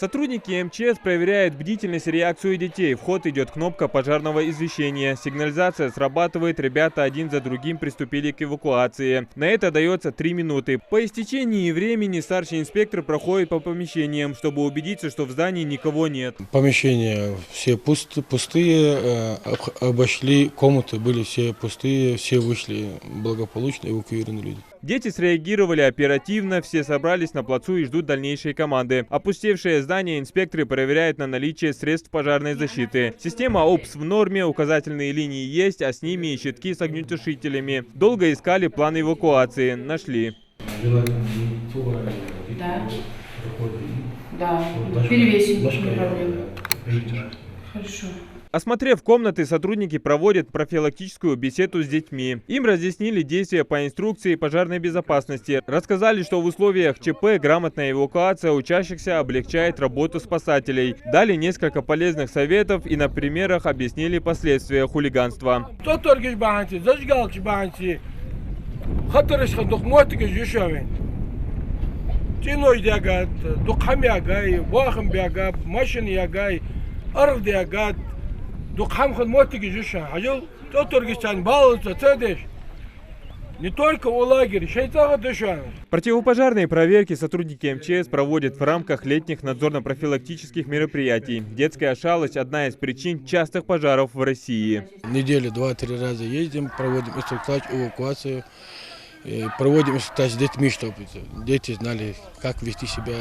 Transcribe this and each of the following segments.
Сотрудники МЧС проверяют бдительность и реакцию детей. В ход идет кнопка пожарного извещения. Сигнализация срабатывает, ребята один за другим приступили к эвакуации. На это дается 3 минуты. По истечении времени старший инспектор проходит по помещениям, чтобы убедиться, что в здании никого нет. Помещения все пустые, обошли, комнаты были все пустые, все вышли благополучно, эвакуированы люди. Дети среагировали оперативно, все собрались на плацу и ждут дальнейшей команды. Опустевшее здание инспекторы проверяют на наличие средств пожарной защиты. Система ОПС в норме, указательные линии есть, а с ними и щитки с огнетушителями. Долго искали план эвакуации, нашли. Да, перевесим, не проблема. Хорошо. Осмотрев комнаты, сотрудники проводят профилактическую беседу с детьми. Им разъяснили действия по инструкции пожарной безопасности. Рассказали, что в условиях ЧП грамотная эвакуация учащихся облегчает работу спасателей. Дали несколько полезных советов и на примерах объяснили последствия хулиганства. Не только у лагеря, шейтага душа. Противопожарные проверки сотрудники МЧС проводят в рамках летних надзорно-профилактических мероприятий. Детская шалость – одна из причин частых пожаров в России. Недели 2-3 раза ездим, проводим инструктаж, эвакуацию, проводим инструктаж с детьми, чтобы дети знали, как вести себя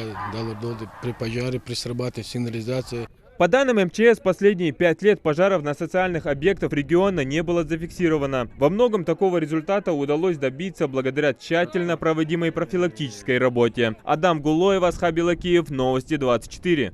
при пожаре, при срабатывании сигнализации. По данным МЧС, последние 5 лет пожаров на социальных объектах региона не было зафиксировано. Во многом такого результата удалось добиться благодаря тщательно проводимой профилактической работе. Адам Гулоев, Асхаб Илакиев, Новости 24.